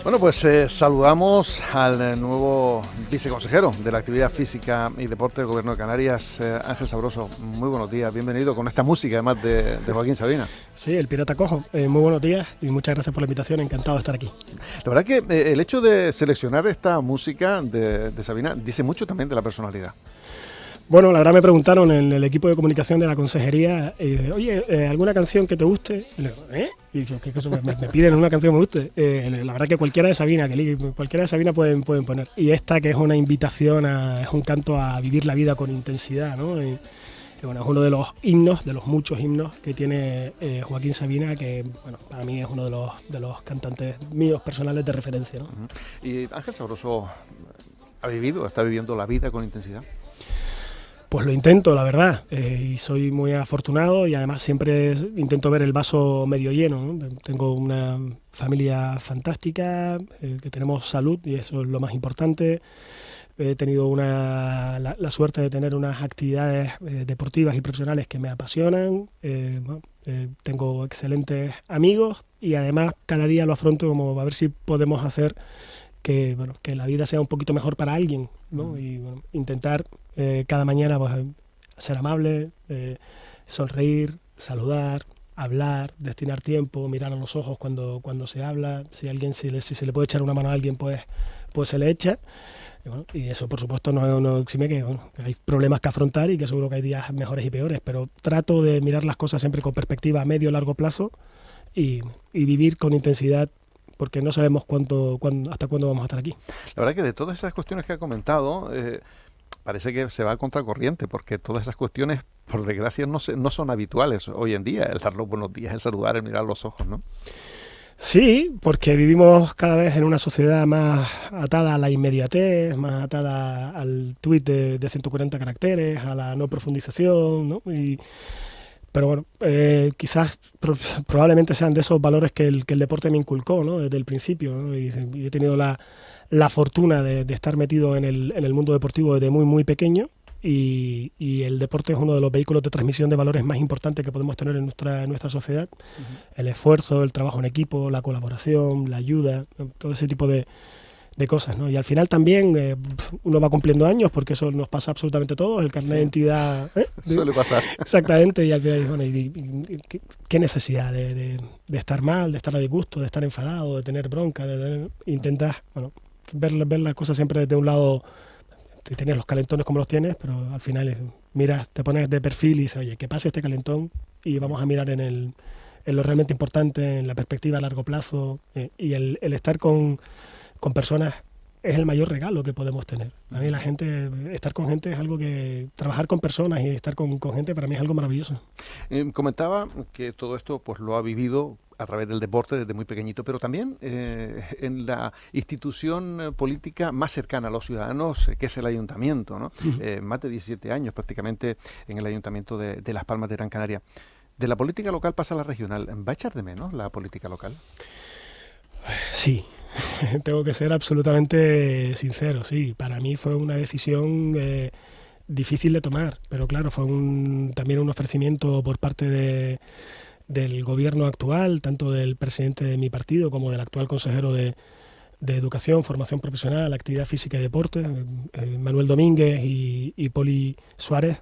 Bueno, pues saludamos al nuevo viceconsejero de la Actividad Física y Deporte del Gobierno de Canarias, Ángel Sabroso. Muy buenos días, bienvenido con esta música además de Joaquín Sabina. Sí, el Pirata Cojo. Muy buenos días y muchas gracias por la invitación, encantado de estar aquí. La verdad que el hecho de seleccionar esta música de Sabina dice mucho también de la personalidad. Bueno, la verdad me preguntaron en el equipo de comunicación de la consejería, oye, ¿alguna canción que te guste? Y le digo, Y yo, ¿qué cosa? Me piden una canción que me guste. La verdad que cualquiera de Sabina, pueden poner. Y esta que es una invitación, es un canto a vivir la vida con intensidad, ¿no? Y bueno, es uno de los himnos, de los muchos himnos que tiene Joaquín Sabina, que bueno, para mí es uno de los cantantes míos personales de referencia, ¿no? ¿Y Ángel Sabroso está viviendo la vida con intensidad? Pues lo intento, la verdad, y soy muy afortunado y además siempre intento ver el vaso medio lleno, ¿no? Tengo una familia fantástica, que tenemos salud y eso es lo más importante. He tenido la suerte de tener unas actividades deportivas y profesionales que me apasionan. Tengo excelentes amigos y además cada día lo afronto como a ver si podemos hacer que la vida sea un poquito mejor para alguien, ¿no? Y bueno, intentar cada mañana pues, ser amable, sonreír, saludar, hablar, destinar tiempo, mirar a los ojos cuando se habla. Si se le puede echar una mano a alguien, pues se le echa. Y eso, por supuesto, no exime que hay problemas que afrontar y que seguro que hay días mejores y peores, pero trato de mirar las cosas siempre con perspectiva a medio o largo plazo y vivir con intensidad, porque no sabemos hasta cuándo vamos a estar aquí. La verdad que de todas esas cuestiones que ha comentado, parece que se va a contracorriente, porque todas esas cuestiones, por desgracia, no son habituales hoy en día, el dar los buenos días, el saludar, el mirar los ojos, ¿no? Sí, porque vivimos cada vez en una sociedad más atada a la inmediatez, más atada al tuit de 140 caracteres, a la no profundización, ¿no? Pero bueno, quizás probablemente sean de esos valores que el deporte me inculcó, ¿no? Desde el principio, ¿no? Y he tenido la fortuna de estar metido en el mundo deportivo desde muy, muy pequeño y el deporte es uno de los vehículos de transmisión de valores más importantes que podemos tener en nuestra sociedad. El esfuerzo, el trabajo en equipo, la colaboración, la ayuda, todo ese tipo de cosas, ¿no? Y al final también uno va cumpliendo años, porque eso nos pasa absolutamente a todos, el carnet de identidad suele pasar. Exactamente, y al final, bueno, ¿qué necesidad de estar mal, de estar a disgusto, de estar enfadado, de tener bronca, intentar ver las cosas siempre desde un lado. Tienes los calentones como los tienes, pero al final miras, te pones de perfil y dices, oye, que pase este calentón y vamos a mirar en lo realmente importante, en la perspectiva a largo plazo, y el estar con personas es el mayor regalo que podemos tener. A mí estar con gente es algo que, trabajar con personas y estar con gente para mí es algo maravilloso. Comentaba que todo esto pues lo ha vivido a través del deporte desde muy pequeñito, pero también en la institución política más cercana a los ciudadanos, que es el ayuntamiento, ¿no? Más de 17 años prácticamente en el ayuntamiento de Las Palmas de Gran Canaria. De la política local pasa a la regional. ¿Va a echar de menos la política local? Sí. Tengo que ser absolutamente sincero, sí. Para mí fue una decisión difícil de tomar, pero claro, fue también un ofrecimiento por parte del gobierno actual, tanto del presidente de mi partido como del actual consejero de Educación, Formación Profesional, Actividad Física y Deporte, Manuel Domínguez y Poli Suárez,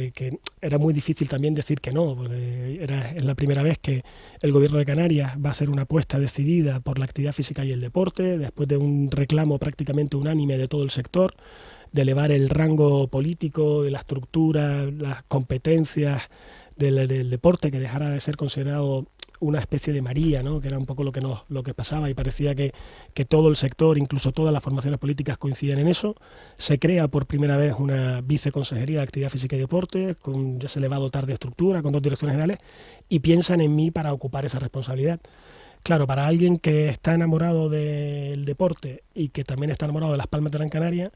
que era muy difícil también decir que no, porque es la primera vez que el Gobierno de Canarias va a hacer una apuesta decidida por la actividad física y el deporte, después de un reclamo prácticamente unánime de todo el sector, de elevar el rango político, de la estructura, las competencias del deporte, que dejara de ser considerado una especie de María, ¿no? Que era un poco lo que pasaba y parecía que todo el sector, incluso todas las formaciones políticas coinciden en eso. Se crea por primera vez una viceconsejería de Actividad Física y Deporte, ya se le va a dotar de estructura, con 2 direcciones generales, y piensan en mí para ocupar esa responsabilidad. Claro, para alguien que está enamorado del deporte y que también está enamorado de Las Palmas de Gran Canaria,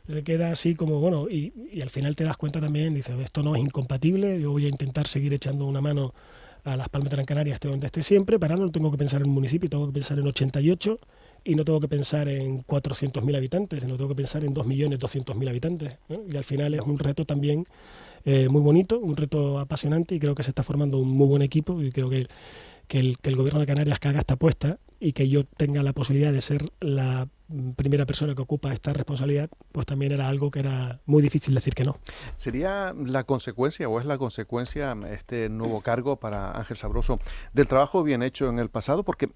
se queda así como, y al final te das cuenta también, dices, esto no es incompatible, yo voy a intentar seguir echando una mano a Las Palmas de Gran Canaria, esté donde esté siempre, pero ahora no tengo que pensar en un municipio, tengo que pensar en 88 y no tengo que pensar en 400.000 habitantes, sino tengo que pensar en 2.200.000 habitantes, ¿no? Y al final es un reto también muy bonito, un reto apasionante, y creo que se está formando un muy buen equipo, y creo que el gobierno de Canarias, que haga esta apuesta, y que yo tenga la posibilidad de ser la primera persona que ocupa esta responsabilidad, pues también era algo que era muy difícil decir que no. ¿Sería la consecuencia o es la consecuencia este nuevo cargo para Ángel Sabroso del trabajo bien hecho en el pasado? Porque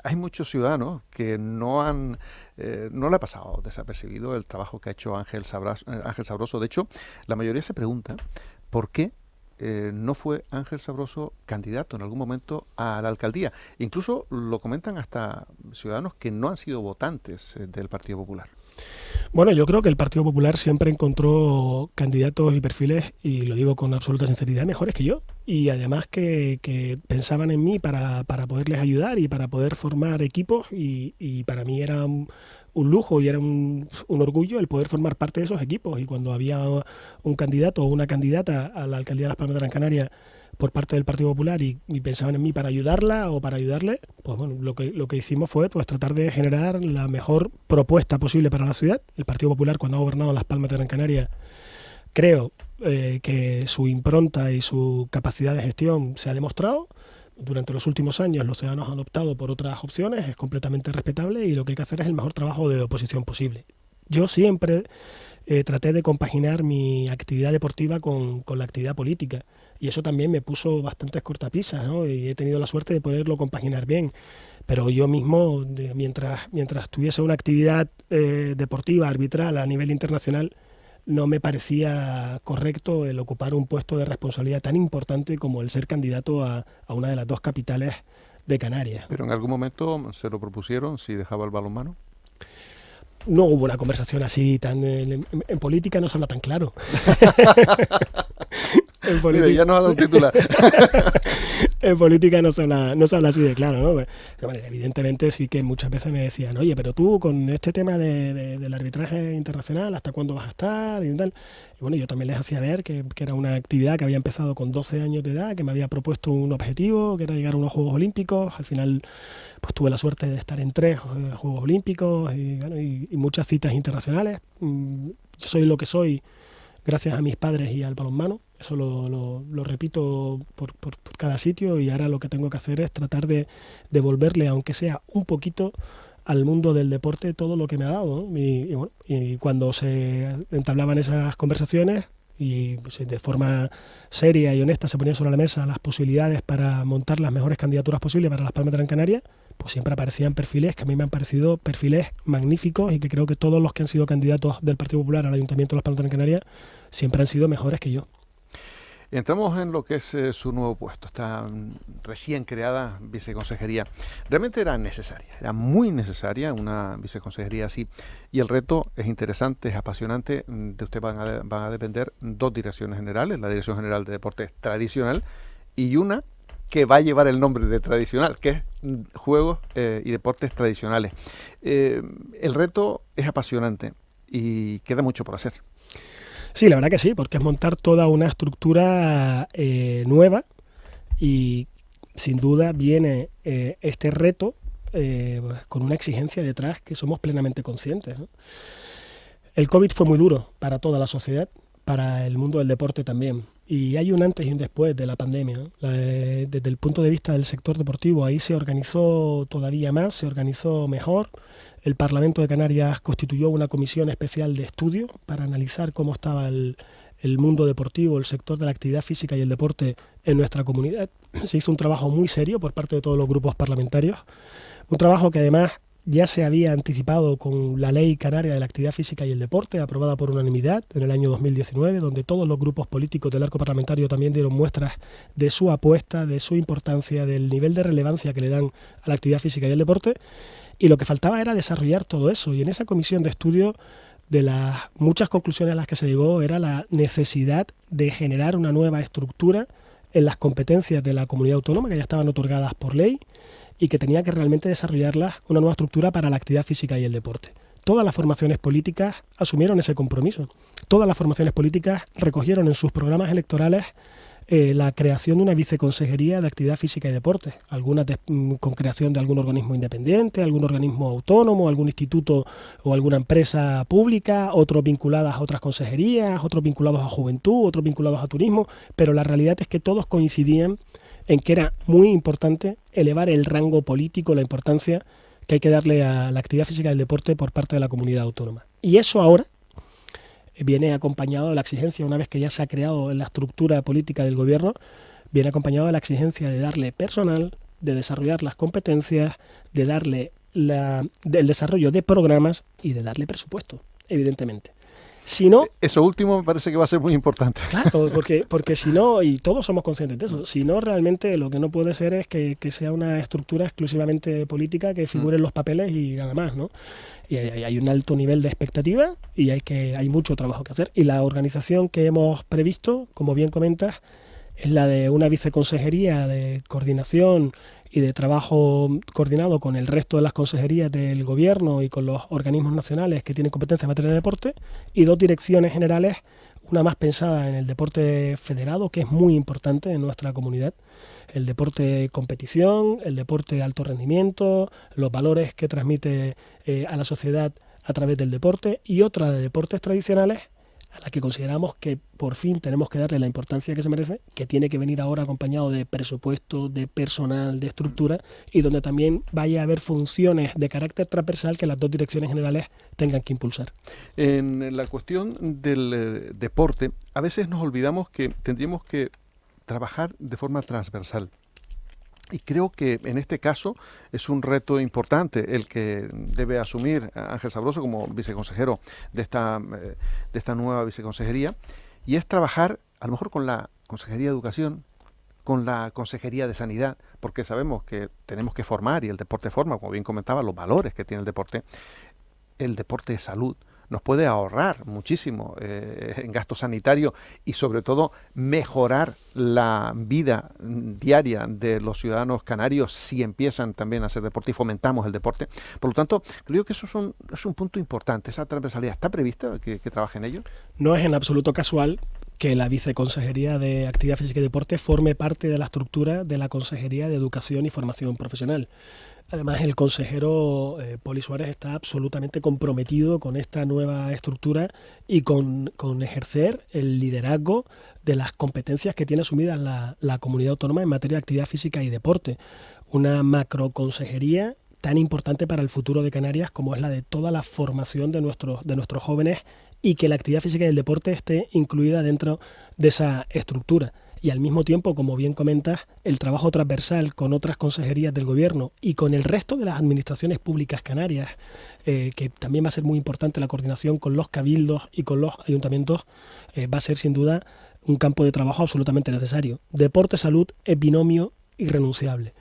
hay muchos ciudadanos que no le ha pasado desapercibido el trabajo que ha hecho Ángel Sabroso. De hecho, la mayoría se pregunta por qué no fue Ángel Sabroso candidato en algún momento a la alcaldía. Incluso lo comentan hasta ciudadanos que no han sido votantes del Partido Popular. Bueno, yo creo que el Partido Popular siempre encontró candidatos y perfiles, y lo digo con absoluta sinceridad, mejores que yo. Y además que pensaban en mí para poderles ayudar y para poder formar equipos. Y para mí era un lujo y era un orgullo el poder formar parte de esos equipos. Y cuando había un candidato o una candidata a la alcaldía de Las Palmas de Gran Canaria por parte del Partido Popular y pensaban en mí para ayudarla o para ayudarle, pues bueno, lo que hicimos fue pues tratar de generar la mejor propuesta posible para la ciudad. El Partido Popular, cuando ha gobernado Las Palmas de Gran Canaria, creo que su impronta y su capacidad de gestión se ha demostrado. Durante los últimos años los ciudadanos han optado por otras opciones, es completamente respetable, y lo que hay que hacer es el mejor trabajo de oposición posible. Yo siempre traté de compaginar mi actividad deportiva con la actividad política, y eso también me puso bastantes cortapisas, ¿no? Y he tenido la suerte de poderlo compaginar bien. Pero yo mismo, mientras tuviese una actividad deportiva arbitral a nivel internacional, no me parecía correcto el ocupar un puesto de responsabilidad tan importante como el ser candidato a una de las dos capitales de Canarias. ¿Pero en algún momento se lo propusieron si dejaba el balonmano? No hubo una conversación así tan... En política no se habla tan claro. En política, mira, ya nos ha dado un titular. En política no se habla así de claro, ¿no? Bueno, evidentemente sí que muchas veces me decían, oye, pero tú con este tema del arbitraje internacional, ¿hasta cuándo vas a estar? Y tal. Y bueno, yo también les hacía ver que era una actividad que había empezado con 12 años de edad, que me había propuesto un objetivo, que era llegar a unos Juegos Olímpicos. Al final, pues tuve la suerte de estar en 3 Juegos Olímpicos y muchas citas internacionales. Yo soy lo que soy gracias a mis padres y al balonmano. Eso lo repito por cada sitio, y ahora lo que tengo que hacer es tratar de devolverle, aunque sea un poquito, al mundo del deporte todo lo que me ha dado, ¿no? Y cuando se entablaban esas conversaciones y pues, de forma seria y honesta se ponían sobre la mesa las posibilidades para montar las mejores candidaturas posibles para Las Palmas de Gran Canaria, pues siempre aparecían perfiles que a mí me han parecido perfiles magníficos, y que creo que todos los que han sido candidatos del Partido Popular al Ayuntamiento de Las Palmas de Gran Canaria siempre han sido mejores que yo. Entramos en lo que es su nuevo puesto, esta recién creada viceconsejería. Realmente era necesaria, era muy necesaria una viceconsejería así, y el reto es interesante, es apasionante. De usted van a depender 2 direcciones generales, la Dirección General de Deportes Tradicional y una que va a llevar el nombre de tradicional, que es Juegos y Deportes Tradicionales. El reto es apasionante y queda mucho por hacer. Sí, la verdad que sí, porque es montar toda una estructura nueva, y sin duda viene este reto con una exigencia detrás que somos plenamente conscientes, ¿no? El COVID fue muy duro para toda la sociedad, para el mundo del deporte también, y hay un antes y un después de la pandemia, ¿no? Desde el punto de vista del sector deportivo, ahí se organizó todavía más, se organizó mejor. El Parlamento de Canarias constituyó una comisión especial de estudio para analizar cómo estaba el mundo deportivo, el sector de la actividad física y el deporte en nuestra comunidad. Se hizo un trabajo muy serio por parte de todos los grupos parlamentarios, un trabajo que además ya se había anticipado con la Ley Canaria de la Actividad Física y el Deporte, aprobada por unanimidad en el año 2019, donde todos los grupos políticos del arco parlamentario también dieron muestras de su apuesta, de su importancia, del nivel de relevancia que le dan a la actividad física y el deporte. Y lo que faltaba era desarrollar todo eso. Y en esa comisión de estudio, de las muchas conclusiones a las que se llegó, era la necesidad de generar una nueva estructura en las competencias de la comunidad autónoma, que ya estaban otorgadas por ley, y que tenía que realmente desarrollarlas, una nueva estructura para la actividad física y el deporte. Todas las formaciones políticas asumieron ese compromiso. Todas las formaciones políticas recogieron en sus programas electorales la creación de una viceconsejería de actividad física y deporte, algunas con creación de algún organismo independiente, algún organismo autónomo, algún instituto o alguna empresa pública, otros vinculadas a otras consejerías, otros vinculados a juventud, otros vinculados a turismo, pero la realidad es que todos coincidían en que era muy importante elevar el rango político, la importancia que hay que darle a la actividad física y el deporte por parte de la comunidad autónoma. Y eso ahora viene acompañado de la exigencia, una vez que ya se ha creado en la estructura política del gobierno, viene acompañado de la exigencia de darle personal, de desarrollar las competencias, de darle del desarrollo de programas y de darle presupuesto, evidentemente. Si no, eso último me parece que va a ser muy importante. Claro, porque si no, y todos somos conscientes de eso, si no, realmente lo que no puede ser es que sea una estructura exclusivamente política que figure en los papeles y nada más, ¿no? Y hay un alto nivel de expectativa y hay mucho trabajo que hacer. Y la organización que hemos previsto, como bien comentas, es la de una viceconsejería de coordinación y de trabajo coordinado con el resto de las consejerías del gobierno y con los organismos nacionales que tienen competencia en materia de deporte, y 2 direcciones generales, una más pensada en el deporte federado, que es muy importante en nuestra comunidad, el deporte competición, el deporte de alto rendimiento, los valores que transmite a la sociedad a través del deporte, y otra de deportes tradicionales, a la que consideramos que por fin tenemos que darle la importancia que se merece, que tiene que venir ahora acompañado de presupuesto, de personal, de estructura, y donde también vaya a haber funciones de carácter transversal que las 2 direcciones generales tengan que impulsar. En la cuestión del deporte, a veces nos olvidamos que tendríamos que trabajar de forma transversal. Y creo que en este caso es un reto importante el que debe asumir Ángel Sabroso como viceconsejero de esta nueva viceconsejería, y es trabajar a lo mejor con la Consejería de Educación, con la Consejería de Sanidad, porque sabemos que tenemos que formar, y el deporte forma, como bien comentaba, los valores que tiene el deporte de salud. Nos puede ahorrar muchísimo en gasto sanitario y sobre todo mejorar la vida diaria de los ciudadanos canarios si empiezan también a hacer deporte y fomentamos el deporte. Por lo tanto, creo que eso es un punto importante, esa transversalidad. ¿Está prevista que trabaje en ello? No es en absoluto casual que la Viceconsejería de Actividad Física y Deporte forme parte de la estructura de la Consejería de Educación y Formación Profesional. Además, el consejero Poli Suárez está absolutamente comprometido con esta nueva estructura y con ejercer el liderazgo de las competencias que tiene asumidas la comunidad autónoma en materia de actividad física y deporte. Una macroconsejería tan importante para el futuro de Canarias como es la de toda la formación de nuestros jóvenes, y que la actividad física y el deporte esté incluida dentro de esa estructura. Y al mismo tiempo, como bien comentas, el trabajo transversal con otras consejerías del gobierno y con el resto de las administraciones públicas canarias, que también va a ser muy importante la coordinación con los cabildos y con los ayuntamientos, va a ser sin duda un campo de trabajo absolutamente necesario. Deporte-salud es binomio irrenunciable.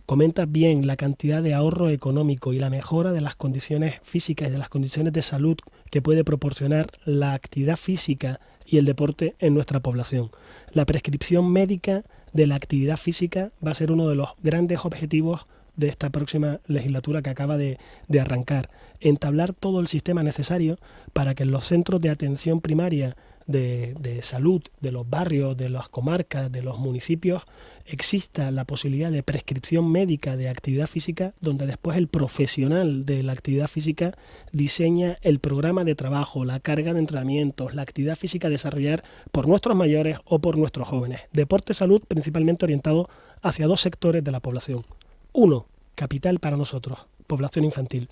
Comentas bien la cantidad de ahorro económico y la mejora de las condiciones físicas y de las condiciones de salud que puede proporcionar la actividad física y el deporte en nuestra población. La prescripción médica de la actividad física va a ser uno de los grandes objetivos de esta próxima legislatura que acaba de arrancar. Entablar todo el sistema necesario para que en los centros de atención primaria de salud de los barrios, de las comarcas, de los municipios, exista la posibilidad de prescripción médica de actividad física, donde después el profesional de la actividad física diseña el programa de trabajo, la carga de entrenamientos, la actividad física a desarrollar por nuestros mayores o por nuestros jóvenes. Deporte-salud principalmente orientado hacia 2 sectores de la población. 1, capital para nosotros, población infantil.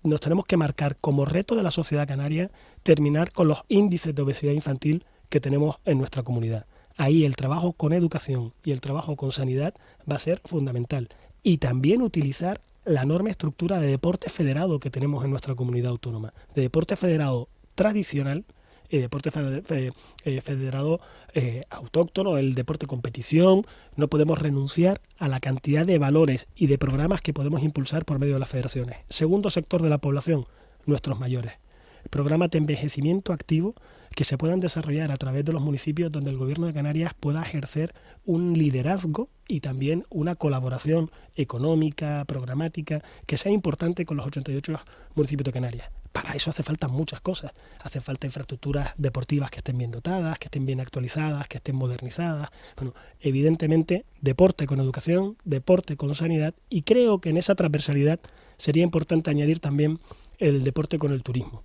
Nos tenemos que marcar como reto de la sociedad canaria terminar con los índices de obesidad infantil que tenemos en nuestra comunidad. Ahí el trabajo con educación y el trabajo con sanidad va a ser fundamental. Y también utilizar la enorme estructura de deporte federado que tenemos en nuestra comunidad autónoma. De deporte federado tradicional y deporte federado autóctono, el deporte competición. No podemos renunciar a la cantidad de valores y de programas que podemos impulsar por medio de las federaciones. Segundo sector de la población, nuestros mayores. Programas de envejecimiento activo que se puedan desarrollar a través de los municipios, donde el Gobierno de Canarias pueda ejercer un liderazgo y también una colaboración económica, programática, que sea importante con los 88 municipios de Canarias. Para eso hace falta muchas cosas. Hace falta infraestructuras deportivas que estén bien dotadas, que estén bien actualizadas, que estén modernizadas. Bueno, evidentemente, deporte con educación, deporte con sanidad, y creo que en esa transversalidad sería importante añadir también el deporte con el turismo.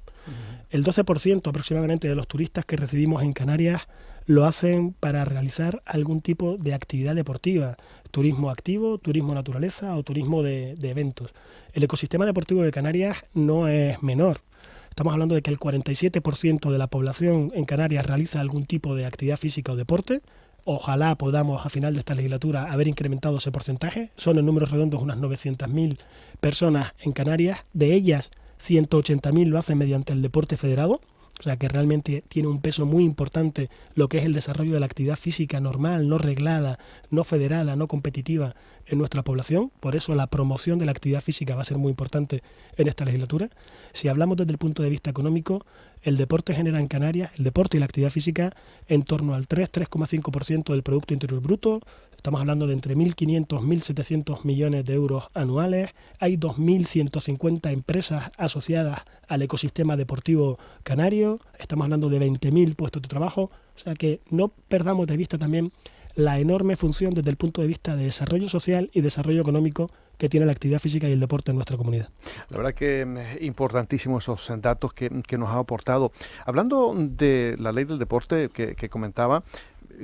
El 12% aproximadamente de los turistas que recibimos en Canarias lo hacen para realizar algún tipo de actividad deportiva, turismo activo, turismo naturaleza o turismo de eventos. El ecosistema deportivo de Canarias no es menor. Estamos hablando de que el 47% de la población en Canarias realiza algún tipo de actividad física o deporte. Ojalá podamos a final de esta legislatura haber incrementado ese porcentaje. Son en números redondos unas 900.000 personas en Canarias. De ellas, 180.000 lo hacen mediante el deporte federado. O sea que realmente tiene un peso muy importante lo que es el desarrollo de la actividad física normal, no reglada, no federada, no competitiva en nuestra población. Por eso la promoción de la actividad física va a ser muy importante en esta legislatura. Si hablamos desde el punto de vista económico, el deporte genera en Canarias, el deporte y la actividad física, en torno al 3,5% del Producto Interior Bruto. Estamos hablando de entre 1.500 y 1.700 millones de euros anuales. Hay 2.150 empresas asociadas al ecosistema deportivo canario. Estamos hablando de 20.000 puestos de trabajo. O sea que no perdamos de vista también la enorme función desde el punto de vista de desarrollo social y desarrollo económico que tiene la actividad física y el deporte en nuestra comunidad. La verdad que importantísimos esos datos que nos ha aportado. Hablando de la ley del deporte que comentaba,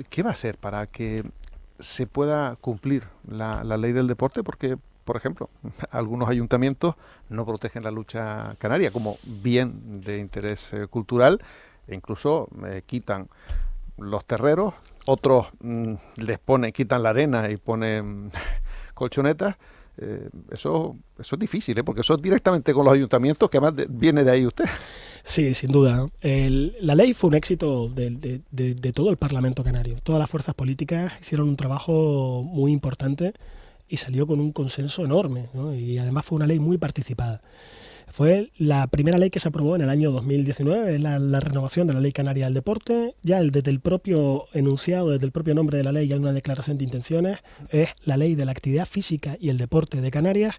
¿qué va a hacer para que se pueda cumplir la ley del deporte? Porque, por ejemplo, algunos ayuntamientos no protegen la lucha canaria como bien de interés cultural e incluso quitan los terreros, otros quitan la arena y ponen colchonetas. Eso es difícil, porque eso es directamente con los ayuntamientos, que además viene de ahí usted. Sí, sin duda. La ley fue un éxito de todo el Parlamento canario. Todas las fuerzas políticas hicieron un trabajo muy importante y salió con un consenso enorme, ¿no? Y además fue una ley muy participada. Fue la primera ley que se aprobó en el año 2019, la renovación de la Ley Canaria del Deporte. Ya desde el propio enunciado, desde el propio nombre de la ley, ya hay una declaración de intenciones. Es la Ley de la Actividad Física y el Deporte de Canarias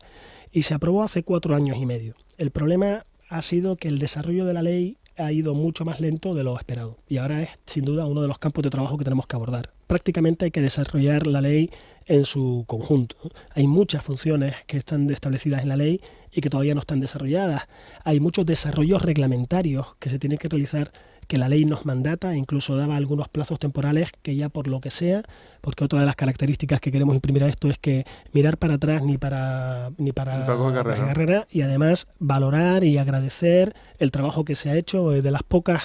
y se aprobó hace 4 años y medio. El problema ha sido que el desarrollo de la ley ha ido mucho más lento de lo esperado y ahora es sin duda uno de los campos de trabajo que tenemos que abordar. Prácticamente hay que desarrollar la ley en su conjunto. Hay muchas funciones que están establecidas en la ley y que todavía no están desarrolladas. Hay muchos desarrollos reglamentarios que se tienen que realizar, que la ley nos mandata e incluso daba algunos plazos temporales que ya por lo que sea, porque otra de las características que queremos imprimir a esto es que mirar para atrás ni para carrera, y además valorar y agradecer el trabajo que se ha hecho. De las pocas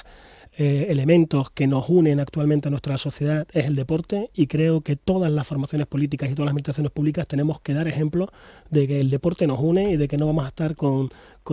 elementos que nos unen actualmente a nuestra sociedad es el deporte, y creo que todas las formaciones políticas y todas las administraciones públicas tenemos que dar ejemplo de que el deporte nos une y de que no vamos a estar con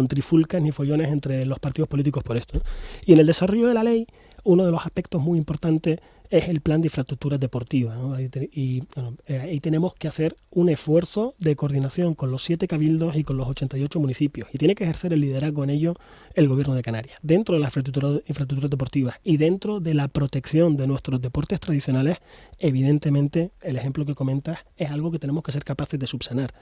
trifulcas ni follones entre los partidos políticos por esto. Y en el desarrollo de la ley, uno de los aspectos muy importantes es el plan de infraestructuras deportivas, ¿no? Ahí tenemos que hacer un esfuerzo de coordinación con los 7 cabildos y con los 88 municipios, y tiene que ejercer el liderazgo en ello el Gobierno de Canarias, dentro de las infraestructuras deportivas y dentro de la protección de nuestros deportes tradicionales. Evidentemente, el ejemplo que comentas es algo que tenemos que ser capaces de subsanar,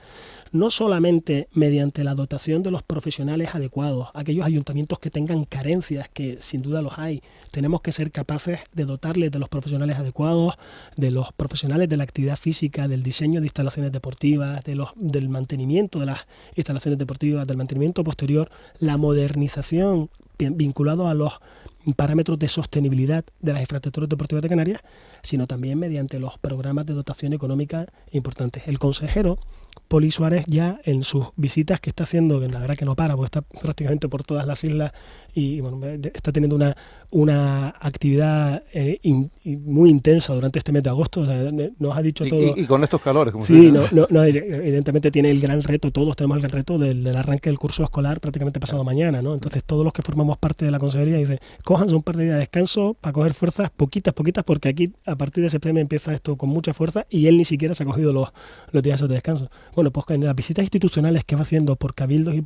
no solamente mediante la dotación de los profesionales adecuados, aquellos ayuntamientos que tengan carencias, que sin duda los hay. Tenemos que ser capaces de dotarles de los profesionales adecuados, de los profesionales de la actividad física, del diseño de instalaciones deportivas, del mantenimiento de las instalaciones deportivas, del mantenimiento posterior, la modernización vinculado a los parámetros de sostenibilidad de las infraestructuras deportivas de Canarias, sino también mediante los programas de dotación económica importantes. El consejero Poli Suárez, ya en sus visitas que está haciendo, que la verdad que no para, porque está prácticamente por todas las islas y bueno, está teniendo una actividad muy intensa durante este mes de agosto. O sea, nos ha dicho todo. Y con estos calores, como sí, evidentemente tiene el gran reto, todos tenemos el gran reto del arranque del curso escolar prácticamente pasado mañana, ¿no? Entonces todos los que formamos parte de la consejería dicen, cójanse un par de días de descanso para coger fuerzas, poquitas, porque aquí a partir de septiembre empieza esto con mucha fuerza y él ni siquiera se ha cogido los días de descanso. Bueno, pues en las visitas institucionales que va haciendo por cabildos y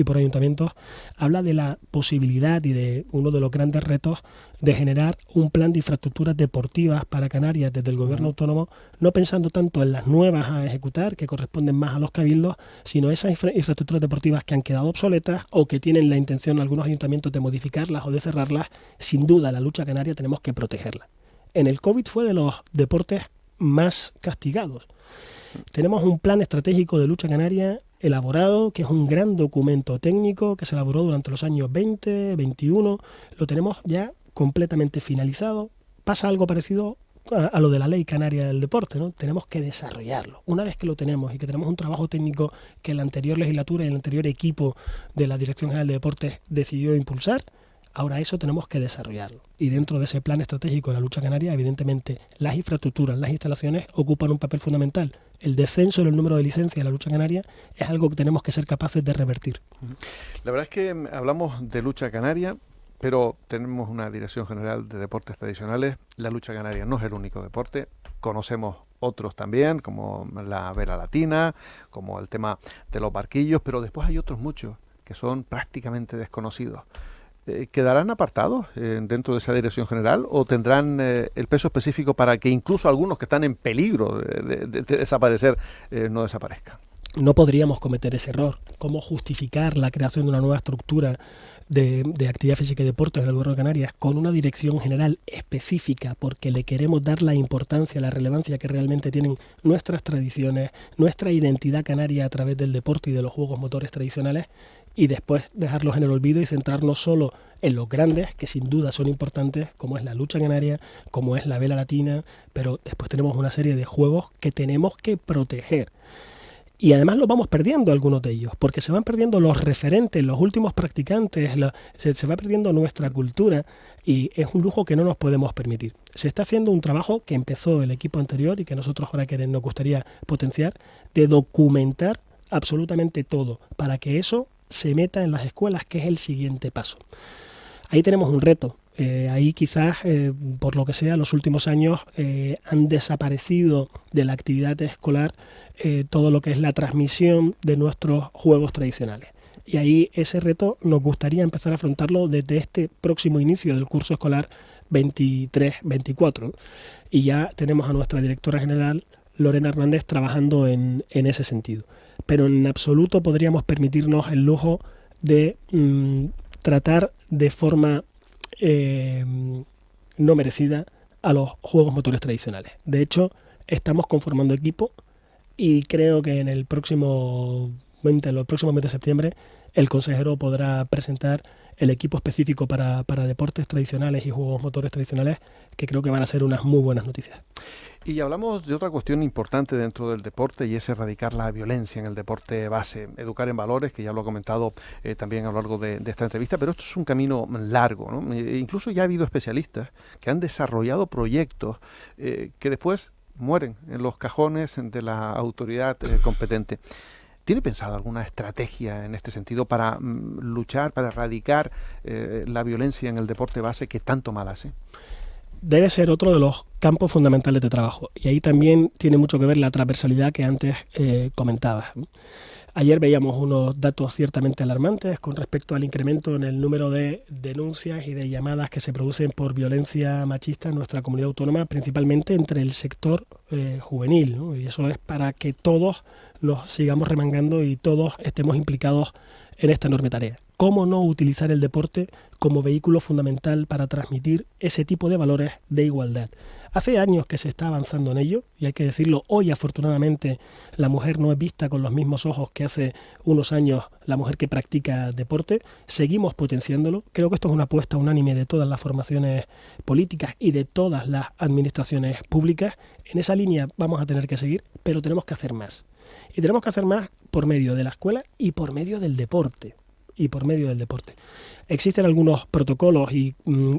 por ayuntamientos, habla de la posibilidad y de uno de los grandes retos de generar un plan de infraestructuras deportivas para Canarias desde el gobierno autónomo, no pensando tanto en las nuevas a ejecutar, que corresponden más a los cabildos, sino esas infraestructuras deportivas que han quedado obsoletas o que tienen la intención algunos ayuntamientos de modificarlas o de cerrarlas. Sin duda, la lucha canaria tenemos que protegerla. En el COVID fue de los deportes más castigados. Tenemos un plan estratégico de lucha canaria elaborado, que es un gran documento técnico que se elaboró durante los años 20, 21. Lo tenemos ya completamente finalizado, pasa algo parecido a lo de la Ley Canaria del Deporte, ¿no? Tenemos que desarrollarlo. Una vez que lo tenemos y que tenemos un trabajo técnico que la anterior legislatura y el anterior equipo de la Dirección General de Deportes decidió impulsar, ahora eso tenemos que desarrollarlo. Y dentro de ese plan estratégico de la lucha canaria, evidentemente, las infraestructuras, las instalaciones ocupan un papel fundamental. El descenso en el número de licencias de la lucha canaria es algo que tenemos que ser capaces de revertir. La verdad es que hablamos de lucha canaria, pero tenemos una Dirección General de Deportes Tradicionales. La lucha canaria no es el único deporte. Conocemos otros también, como la vela latina, como el tema de los barquillos, pero después hay otros muchos que son prácticamente desconocidos. ¿Quedarán apartados dentro de esa Dirección General o tendrán el peso específico para que incluso algunos que están en peligro de desaparecer no desaparezcan? No podríamos cometer ese error. ¿Cómo justificar la creación de una nueva estructura de actividad física y deportes en el Gobierno de Canarias con una dirección general específica porque le queremos dar la importancia, la relevancia que realmente tienen nuestras tradiciones, nuestra identidad canaria a través del deporte y de los juegos motores tradicionales, y después dejarlos en el olvido y centrarnos solo en los grandes, que sin duda son importantes, como es la lucha canaria, como es la vela latina, pero después tenemos una serie de juegos que tenemos que proteger. Y además los vamos perdiendo algunos de ellos, porque se van perdiendo los referentes, los últimos practicantes, se va perdiendo nuestra cultura y es un lujo que no nos podemos permitir. Se está haciendo un trabajo que empezó el equipo anterior y que nosotros ahora nos gustaría potenciar, de documentar absolutamente todo, para que eso se meta en las escuelas, que es el siguiente paso. Ahí tenemos un reto. Ahí quizás, por lo que sea, los últimos años han desaparecido de la actividad escolar todo lo que es la transmisión de nuestros juegos tradicionales. Y ahí ese reto nos gustaría empezar a afrontarlo desde este próximo inicio del curso escolar 23-24. Y ya tenemos a nuestra directora general, Lorena Hernández, trabajando en ese sentido. Pero en absoluto podríamos permitirnos el lujo de tratar de forma no merecida a los juegos motores tradicionales. De hecho, estamos conformando equipo y creo que en los próximos meses de septiembre el consejero podrá presentar el equipo específico para deportes tradicionales y juegos motores tradicionales, que creo que van a ser unas muy buenas noticias. Y hablamos de otra cuestión importante dentro del deporte, y es erradicar la violencia en el deporte base, educar en valores, que ya lo ha comentado también a lo largo de esta entrevista, pero esto es un camino largo, ¿no? Incluso ya ha habido especialistas que han desarrollado proyectos que después mueren en los cajones de la autoridad competente. ¿Tiene pensado alguna estrategia en este sentido para luchar, para erradicar la violencia en el deporte base que tanto mal hace? Debe ser otro de los campos fundamentales de trabajo. Y ahí también tiene mucho que ver la transversalidad que antes comentabas. Ayer veíamos unos datos ciertamente alarmantes con respecto al incremento en el número de denuncias y de llamadas que se producen por violencia machista en nuestra comunidad autónoma, principalmente entre el sector juvenil, ¿no? Y eso es para que todos nos sigamos remangando y todos estemos implicados en esta enorme tarea. ¿Cómo no utilizar el deporte como vehículo fundamental para transmitir ese tipo de valores de igualdad? Hace años que se está avanzando en ello, y hay que decirlo, hoy afortunadamente la mujer no es vista con los mismos ojos que hace unos años la mujer que practica deporte. Seguimos potenciándolo. Creo que esto es una apuesta unánime de todas las formaciones políticas y de todas las administraciones públicas. En esa línea vamos a tener que seguir, pero tenemos que hacer más. Y tenemos que hacer más por medio de la escuela y por medio del deporte. Existen algunos protocolos y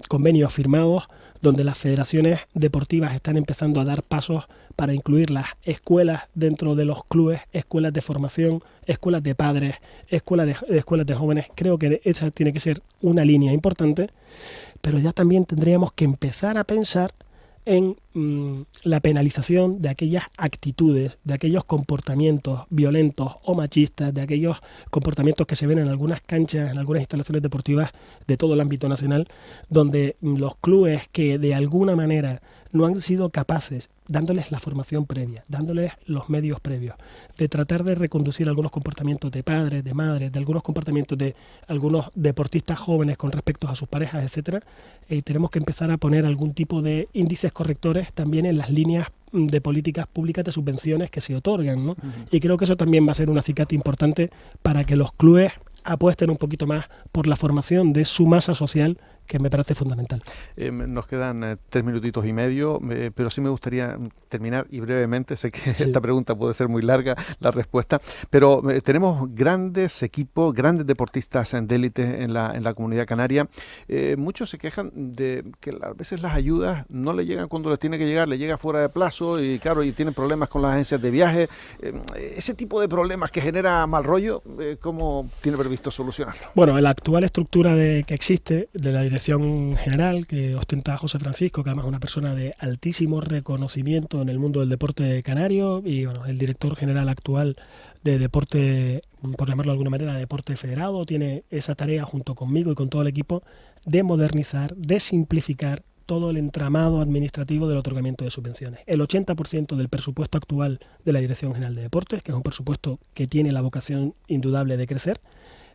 convenios firmados donde las federaciones deportivas están empezando a dar pasos para incluir las escuelas dentro de los clubes, escuelas de formación, escuelas de padres, escuelas de jóvenes. Creo que esa tiene que ser una línea importante, pero ya también tendríamos que empezar a pensar en la penalización de aquellas actitudes, de aquellos comportamientos violentos o machistas, de aquellos comportamientos que se ven en algunas canchas, en algunas instalaciones deportivas de todo el ámbito nacional, donde los clubes que de alguna manera no han sido capaces, dándoles la formación previa, dándoles los medios previos, de tratar de reconducir algunos comportamientos de padres, de madres, de algunos comportamientos de algunos deportistas jóvenes con respecto a sus parejas, etcétera, tenemos que empezar a poner algún tipo de índices correctores también en las líneas de políticas públicas de subvenciones que se otorgan, ¿no? Y creo que eso también va a ser un acicate importante para que los clubes apuesten un poquito más por la formación de su masa social, que me parece fundamental. Nos quedan 3 minutitos y medio, pero sí me gustaría terminar y brevemente, sé que esta pregunta puede ser muy larga, la respuesta, pero tenemos grandes equipos, grandes deportistas de élite en la comunidad canaria. Muchos se quejan de que a veces las ayudas no le llegan cuando les tiene que llegar, le llega fuera de plazo y claro, y tienen problemas con las agencias de viaje. Ese tipo de problemas que genera mal rollo, ¿cómo tiene previsto solucionarlo? Bueno, la actual estructura que existe de la Dirección General, que ostenta José Francisco, que además es una persona de altísimo reconocimiento en el mundo del deporte canario, y bueno, el director general actual de deporte, por llamarlo de alguna manera, deporte federado, tiene esa tarea junto conmigo y con todo el equipo de modernizar, de simplificar todo el entramado administrativo del otorgamiento de subvenciones. El 80% del presupuesto actual de la Dirección General de Deportes, que es un presupuesto que tiene la vocación indudable de crecer,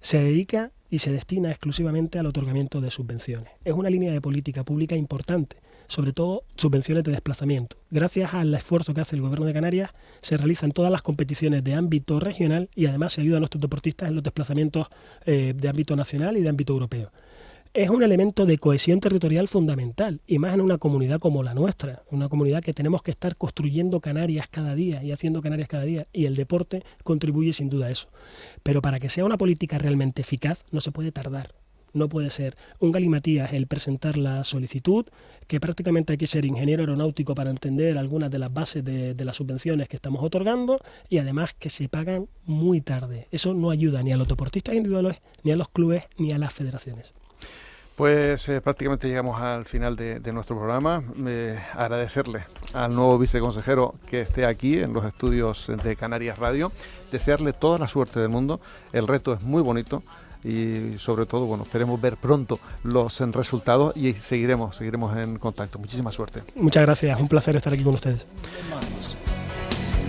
se dedica y se destina exclusivamente al otorgamiento de subvenciones. Es una línea de política pública importante, sobre todo subvenciones de desplazamiento. Gracias al esfuerzo que hace el Gobierno de Canarias, se realizan todas las competiciones de ámbito regional y además se ayuda a nuestros deportistas en los desplazamientos de ámbito nacional y de ámbito europeo. Es un elemento de cohesión territorial fundamental, y más en una comunidad como la nuestra, una comunidad que tenemos que estar construyendo Canarias cada día y haciendo Canarias cada día, y el deporte contribuye sin duda a eso. Pero para que sea una política realmente eficaz no se puede tardar. No puede ser un galimatías el presentar la solicitud, que prácticamente hay que ser ingeniero aeronáutico para entender algunas de las bases de las subvenciones que estamos otorgando, y además que se pagan muy tarde. Eso no ayuda ni a los deportistas individuales, ni a los clubes, ni a las federaciones. Pues prácticamente llegamos al final de nuestro programa. Agradecerle al nuevo viceconsejero que esté aquí en los estudios de Canarias Radio, desearle toda la suerte del mundo. El reto es muy bonito y sobre todo, bueno, esperemos ver pronto los resultados y seguiremos en contacto. Muchísima suerte. Muchas gracias, un placer estar aquí con ustedes.